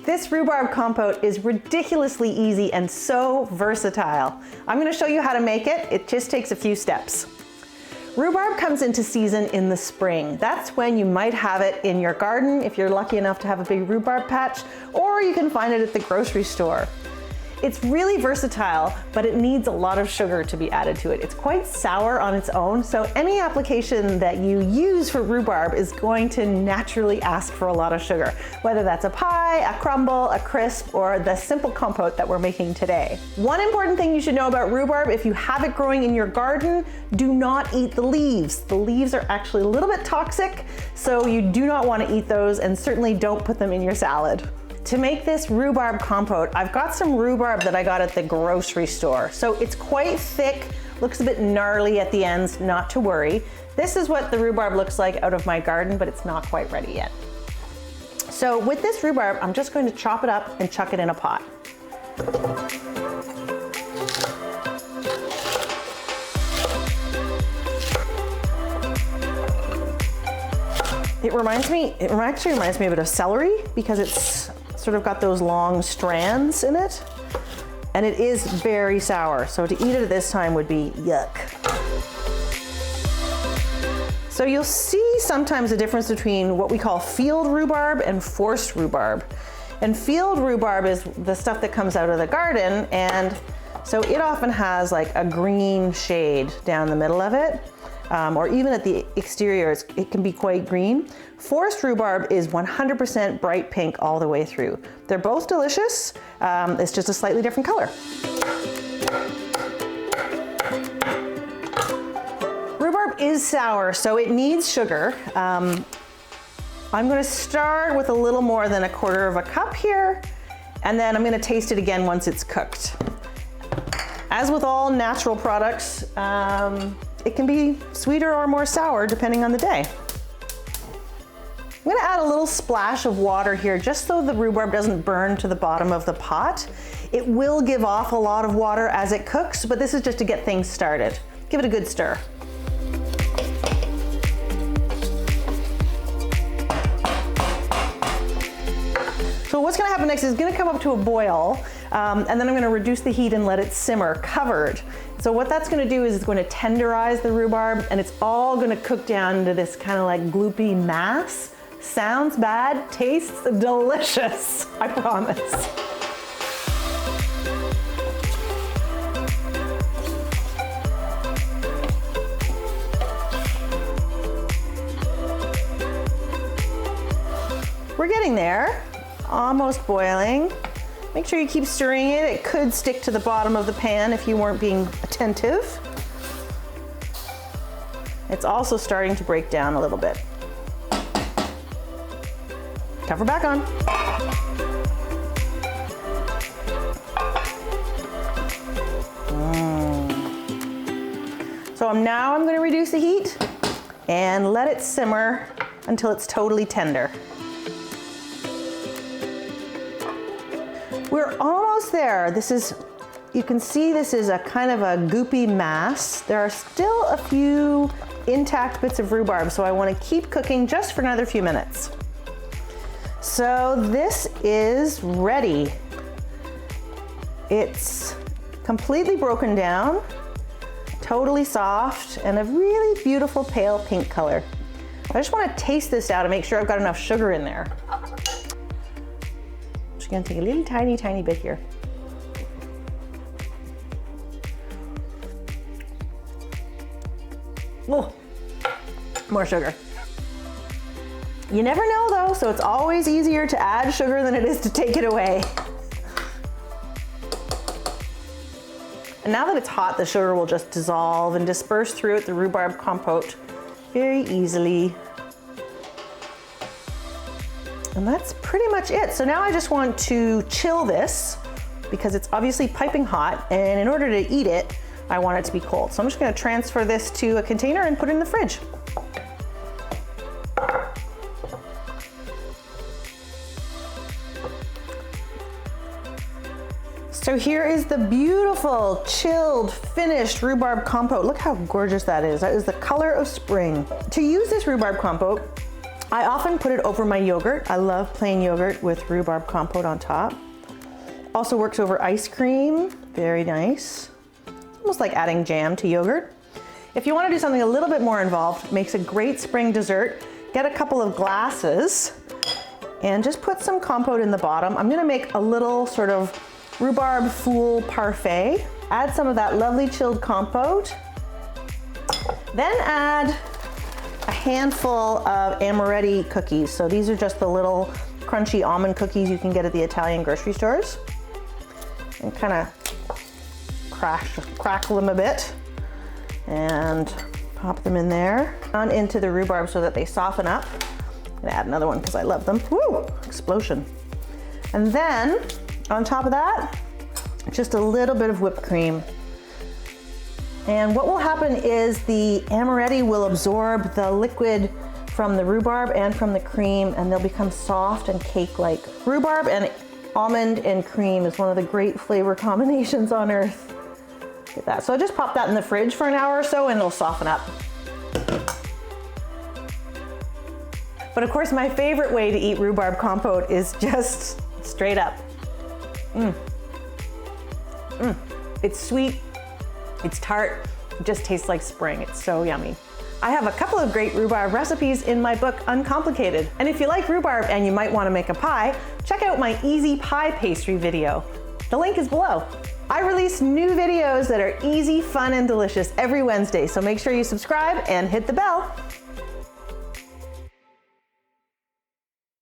This rhubarb compote is ridiculously easy and so versatile. I'm going to show you how to make it. It just takes a few steps. Rhubarb comes into season in the spring. That's when you might have it in your garden if you're lucky enough to have a big rhubarb patch, or you can find it at the grocery store. It's really versatile, but it needs a lot of sugar to be added to it. It's quite sour on its own, so any application that you use for rhubarb is going to naturally ask for a lot of sugar, whether that's a pie, a crumble, a crisp, or the simple compote that we're making today. One important thing you should know about rhubarb, if you have it growing in your garden, do not eat the leaves. The leaves are actually a little bit toxic, so you do not want to eat those, and certainly don't put them in your salad. To make this rhubarb compote, I've got some rhubarb that I got at the grocery store. So it's quite thick, looks a bit gnarly at the ends, not to worry. This is what the rhubarb looks like out of my garden, but it's not quite ready yet. So with this rhubarb, I'm just going to chop it up and chuck it in a pot. It actually reminds me a bit of celery because it's sort of got those long strands in it, and it is very sour, so to eat it at this time would be yuck. So you'll see sometimes a difference between what we call field rhubarb and forced rhubarb. And field rhubarb is the stuff that comes out of the garden, and so it often has like a green shade down the middle of it. Or even at the exterior, it can be quite green. Forced rhubarb is 100% bright pink all the way through. They're both delicious, it's just a slightly different color. Rhubarb is sour, so it needs sugar. I'm gonna start with a little more than 1/4 cup here, and then I'm gonna taste it again once it's cooked. As with all natural products, it can be sweeter or more sour depending on the day. I'm gonna add a little splash of water here just so the rhubarb doesn't burn to the bottom of the pot. It will give off a lot of water as it cooks, but this is just to get things started. Give it a good stir. So what's gonna happen next is it's gonna come up to a boil, and then I'm gonna reduce the heat and let it simmer covered. So what that's gonna do is it's gonna tenderize the rhubarb, and it's all gonna cook down into this kind of like gloopy mass. Sounds bad, tastes delicious, I promise. We're getting there, almost boiling. Make sure you keep stirring it. It could stick to the bottom of the pan if you weren't being attentive. It's also starting to break down a little bit. Cover back on. So now I'm going to reduce the heat and let it simmer until it's totally tender. We're almost there. You can see this is a kind of a goopy mass. There are still a few intact bits of rhubarb, so I want to keep cooking just for another few minutes. So this is ready. It's completely broken down, totally soft, and a really beautiful pale pink color. I just want to taste this out and make sure I've got enough sugar in there. Just gonna take a little tiny bit here. Oh, more sugar. You never know though, so it's always easier to add sugar than it is to take it away. And now that it's hot, the sugar will just dissolve and disperse throughout the rhubarb compote very easily. And that's pretty much it. So now I just want to chill this because it's obviously piping hot, and in order to eat it, I want it to be cold. So I'm just gonna transfer this to a container and put it in the fridge. So here is the beautiful, chilled, finished rhubarb compote. Look how gorgeous that is. That is the color of spring. To use this rhubarb compote, I often put it over my yogurt. I love plain yogurt with rhubarb compote on top. Also works over ice cream, very nice. Almost like adding jam to yogurt. If you want to do something a little bit more involved, makes a great spring dessert. Get a couple of glasses and just put some compote in the bottom. I'm gonna make a little sort of rhubarb fool parfait. Add some of that lovely chilled compote. Then add a handful of amaretti cookies. So these are just the little crunchy almond cookies you can get at the Italian grocery stores. And kind of crackle them a bit and pop them in there. On into the rhubarb so that they soften up. I'm gonna add another one because I love them. Woo, explosion. And then on top of that, just a little bit of whipped cream. And what will happen is the amaretti will absorb the liquid from the rhubarb and from the cream, and they'll become soft and cake-like. Rhubarb and almond and cream is one of the great flavor combinations on earth. Look at that. So I just pop that in the fridge for an hour or so and it'll soften up. But of course, my favorite way to eat rhubarb compote is just straight up. It's sweet. It's tart, it just tastes like spring. It's so yummy. I have a couple of great rhubarb recipes in my book, Uncomplicated. And if you like rhubarb and you might want to make a pie, check out my easy pie pastry video. The link is below. I release new videos that are easy, fun, and delicious every Wednesday, so make sure you subscribe and hit the bell.